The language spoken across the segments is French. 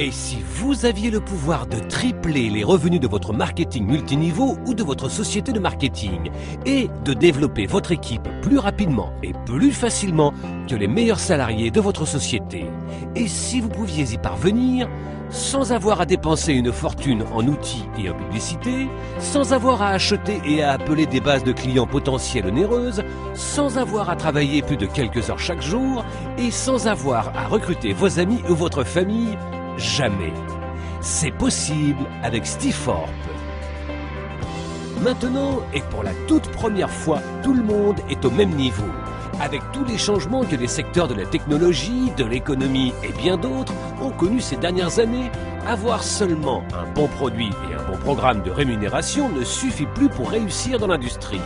Et si vous aviez le pouvoir de tripler les revenus de votre marketing multiniveau ou de votre société de marketing et de développer votre équipe plus rapidement et plus facilement que les meilleurs salariés de votre société, et si vous pouviez y parvenir sans avoir à dépenser une fortune en outils et en publicité, sans avoir à acheter et à appeler des bases de clients potentiels onéreuses, sans avoir à travailler plus de quelques heures chaque jour et sans avoir à recruter vos amis ou votre famille, jamais. C'est possible avec Stiforp. Maintenant, et pour la toute première fois, tout le monde est au même niveau. Avec tous les changements que les secteurs de la technologie, de l'économie et bien d'autres ont connus ces dernières années, avoir seulement un bon produit et un bon programme de rémunération ne suffit plus pour réussir dans l'industrie.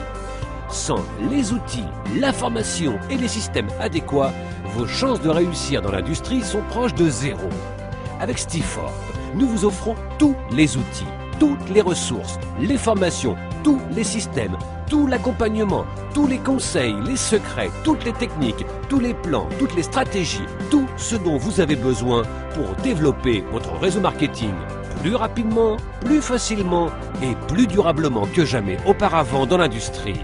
Sans les outils, la formation et les systèmes adéquats, vos chances de réussir dans l'industrie sont proches de zéro. Avec Stiforp, nous vous offrons tous les outils, toutes les ressources, les formations, tous les systèmes, tout l'accompagnement, tous les conseils, les secrets, toutes les techniques, tous les plans, toutes les stratégies, tout ce dont vous avez besoin pour développer votre réseau marketing plus rapidement, plus facilement et plus durablement que jamais auparavant dans l'industrie.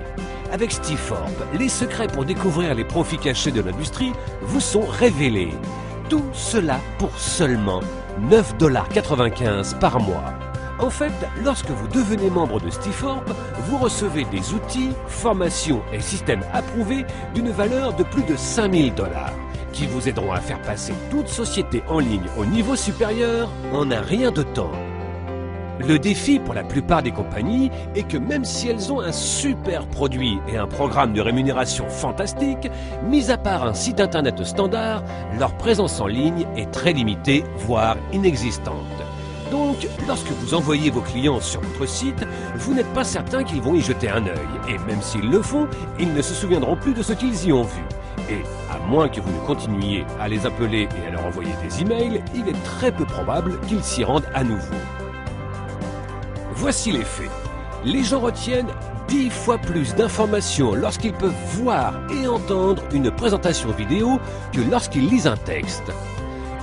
Avec Stiforp, les secrets pour découvrir les profits cachés de l'industrie vous sont révélés. Tout cela pour seulement 9,95 $ par mois. En fait, lorsque vous devenez membre de Stiforp, vous recevez des outils, formations et systèmes approuvés d'une valeur de plus de 5 000 $ qui vous aideront à faire passer toute société en ligne au niveau supérieur en un rien de temps. Le défi pour la plupart des compagnies est que même si elles ont un super produit et un programme de rémunération fantastique, mis à part un site internet standard, leur présence en ligne est très limitée, voire inexistante. Donc, lorsque vous envoyez vos clients sur votre site, vous n'êtes pas certain qu'ils vont y jeter un œil. Et même s'ils le font, ils ne se souviendront plus de ce qu'ils y ont vu. Et à moins que vous ne continuiez à les appeler et à leur envoyer des emails, il est très peu probable qu'ils s'y rendent à nouveau. Voici les faits. Les gens retiennent 10 fois plus d'informations lorsqu'ils peuvent voir et entendre une présentation vidéo que lorsqu'ils lisent un texte.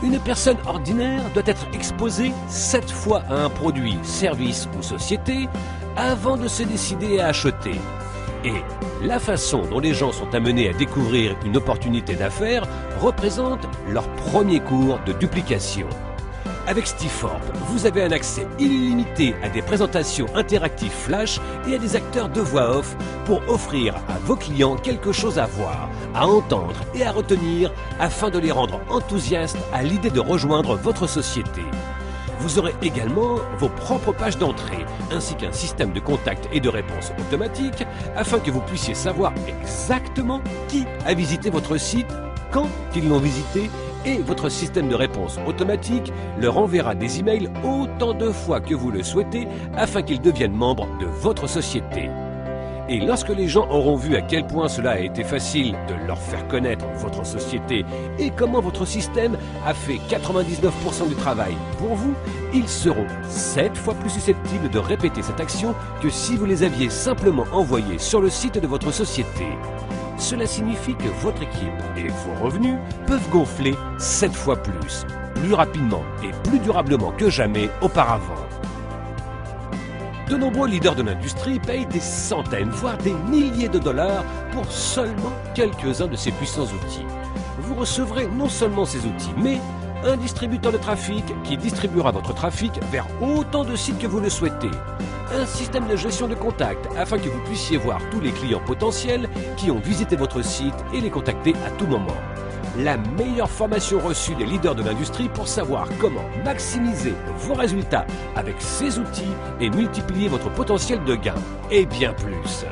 Une personne ordinaire doit être exposée 7 fois à un produit, service ou société avant de se décider à acheter. Et la façon dont les gens sont amenés à découvrir une opportunité d'affaires représente leur premier cours de duplication. Avec Stiforp, vous avez un accès illimité à des présentations interactives flash et à des acteurs de voix off pour offrir à vos clients quelque chose à voir, à entendre et à retenir afin de les rendre enthousiastes à l'idée de rejoindre votre société. Vous aurez également vos propres pages d'entrée, ainsi qu'un système de contact et de réponse automatique afin que vous puissiez savoir exactement qui a visité votre site, quand ils l'ont visité, et votre système de réponse automatique leur enverra des emails autant de fois que vous le souhaitez afin qu'ils deviennent membres de votre société. Et lorsque les gens auront vu à quel point cela a été facile de leur faire connaître votre société et comment votre système a fait 99% du travail pour vous, ils seront 7 fois plus susceptibles de répéter cette action que si vous les aviez simplement envoyés sur le site de votre société. Cela signifie que votre équipe et vos revenus peuvent gonfler 7 fois plus rapidement et plus durablement que jamais auparavant. De nombreux leaders de l'industrie payent des centaines, voire des milliers de dollars pour seulement quelques-uns de ces puissants outils. Vous recevrez non seulement ces outils, mais un distributeur de trafic qui distribuera votre trafic vers autant de sites que vous le souhaitez. Un système de gestion de contacts afin que vous puissiez voir tous les clients potentiels qui ont visité votre site et les contacter à tout moment. La meilleure formation reçue des leaders de l'industrie pour savoir comment maximiser vos résultats avec ces outils et multiplier votre potentiel de gain, et bien plus.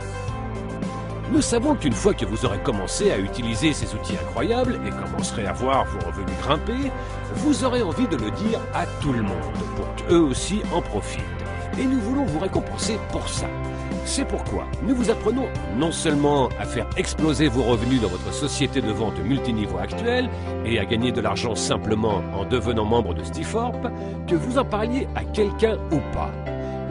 Nous savons qu'une fois que vous aurez commencé à utiliser ces outils incroyables et commencerez à voir vos revenus grimper, vous aurez envie de le dire à tout le monde pour qu'eux aussi en profitent. Et nous voulons vous récompenser pour ça. C'est pourquoi nous vous apprenons non seulement à faire exploser vos revenus dans votre société de vente multiniveau actuelle et à gagner de l'argent simplement en devenant membre de Stiforp, que vous en parliez à quelqu'un ou pas.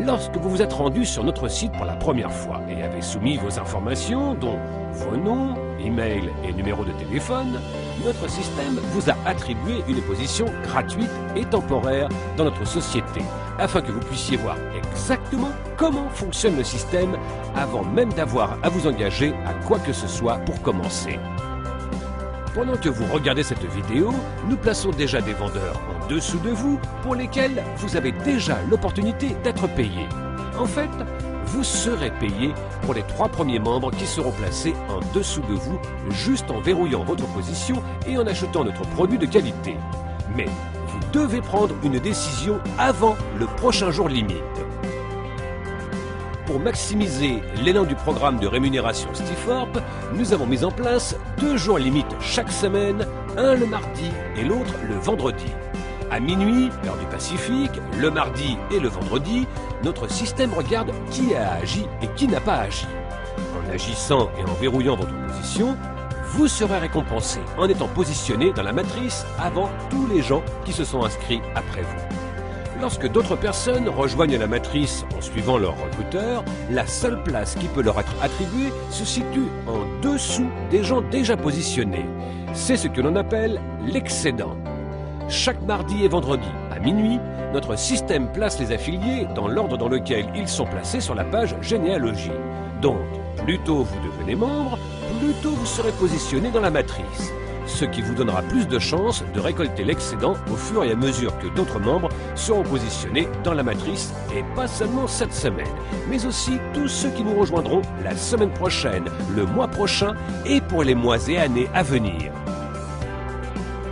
Lorsque vous vous êtes rendu sur notre site pour la première fois et avez soumis vos informations, dont vos noms, email et numéro de téléphone, notre système vous a attribué une position gratuite et temporaire dans notre société, afin que vous puissiez voir exactement comment fonctionne le système avant même d'avoir à vous engager à quoi que ce soit pour commencer. Pendant que vous regardez cette vidéo, nous plaçons déjà des vendeurs en dessous de vous pour lesquels vous avez déjà l'opportunité d'être payé. En fait, vous serez payé pour les 3 premiers membres qui seront placés en dessous de vous juste en verrouillant votre position et en achetant notre produit de qualité. Mais vous devez prendre une décision avant le prochain jour limite. Pour maximiser l'élan du programme de rémunération Stiforp, nous avons mis en place 2 jours limites chaque semaine, un le mardi et l'autre le vendredi. À minuit, heure du Pacifique, le mardi et le vendredi, notre système regarde qui a agi et qui n'a pas agi. En agissant et en verrouillant votre position, vous serez récompensé en étant positionné dans la matrice avant tous les gens qui se sont inscrits après vous. Lorsque d'autres personnes rejoignent la matrice en suivant leur recruteur, la seule place qui peut leur être attribuée se situe en dessous des gens déjà positionnés. C'est ce que l'on appelle l'excédent. Chaque mardi et vendredi à minuit, notre système place les affiliés dans l'ordre dans lequel ils sont placés sur la page généalogie. Donc, plus tôt vous devenez membre, plus tôt vous serez positionné dans la matrice. Ce qui vous donnera plus de chances de récolter l'excédent au fur et à mesure que d'autres membres seront positionnés dans la matrice, et pas seulement cette semaine, mais aussi tous ceux qui nous rejoindront la semaine prochaine, le mois prochain et pour les mois et années à venir.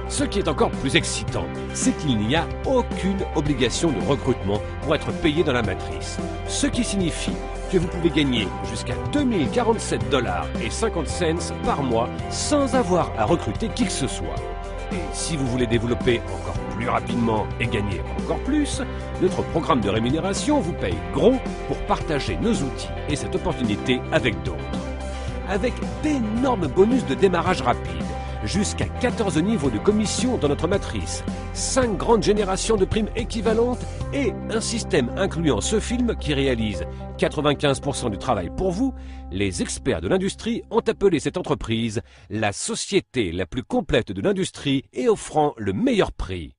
Ce qui est encore plus excitant, c'est qu'il n'y a aucune obligation de recrutement pour être payé dans la matrice, ce qui signifie que vous pouvez gagner jusqu'à 2047,50 $ par mois sans avoir à recruter qui que ce soit. Et si vous voulez développer encore plus rapidement et gagner encore plus, notre programme de rémunération vous paye gros pour partager nos outils et cette opportunité avec d'autres. Avec d'énormes bonus de démarrage rapide, jusqu'à 14 niveaux de commission dans notre matrice, 5 grandes générations de primes équivalentes et un système incluant ce film qui réalise 95% du travail pour vous, les experts de l'industrie ont appelé cette entreprise la société la plus complète de l'industrie et offrant le meilleur prix.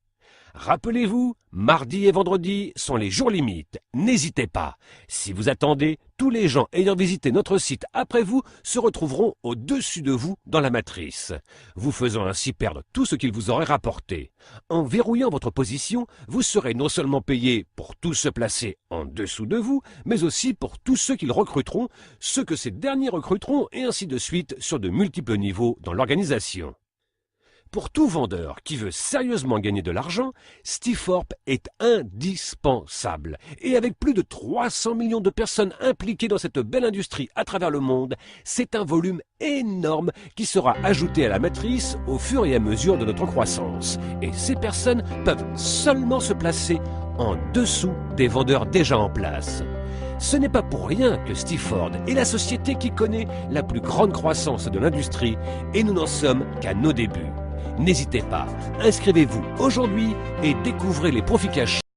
Rappelez-vous, mardi et vendredi sont les jours limites. N'hésitez pas. Si vous attendez, tous les gens ayant visité notre site après vous se retrouveront au-dessus de vous dans la matrice, vous faisant ainsi perdre tout ce qu'ils vous auraient rapporté. En verrouillant votre position, vous serez non seulement payé pour tous se placer en dessous de vous, mais aussi pour tous ceux qu'ils recruteront, ceux que ces derniers recruteront et ainsi de suite sur de multiples niveaux dans l'organisation. Pour tout vendeur qui veut sérieusement gagner de l'argent, Stiforp est indispensable. Et avec plus de 300 millions de personnes impliquées dans cette belle industrie à travers le monde, c'est un volume énorme qui sera ajouté à la matrice au fur et à mesure de notre croissance. Et ces personnes peuvent seulement se placer en dessous des vendeurs déjà en place. Ce n'est pas pour rien que Stiforp est la société qui connaît la plus grande croissance de l'industrie et nous n'en sommes qu'à nos débuts. N'hésitez pas, inscrivez-vous aujourd'hui et découvrez les profits cachés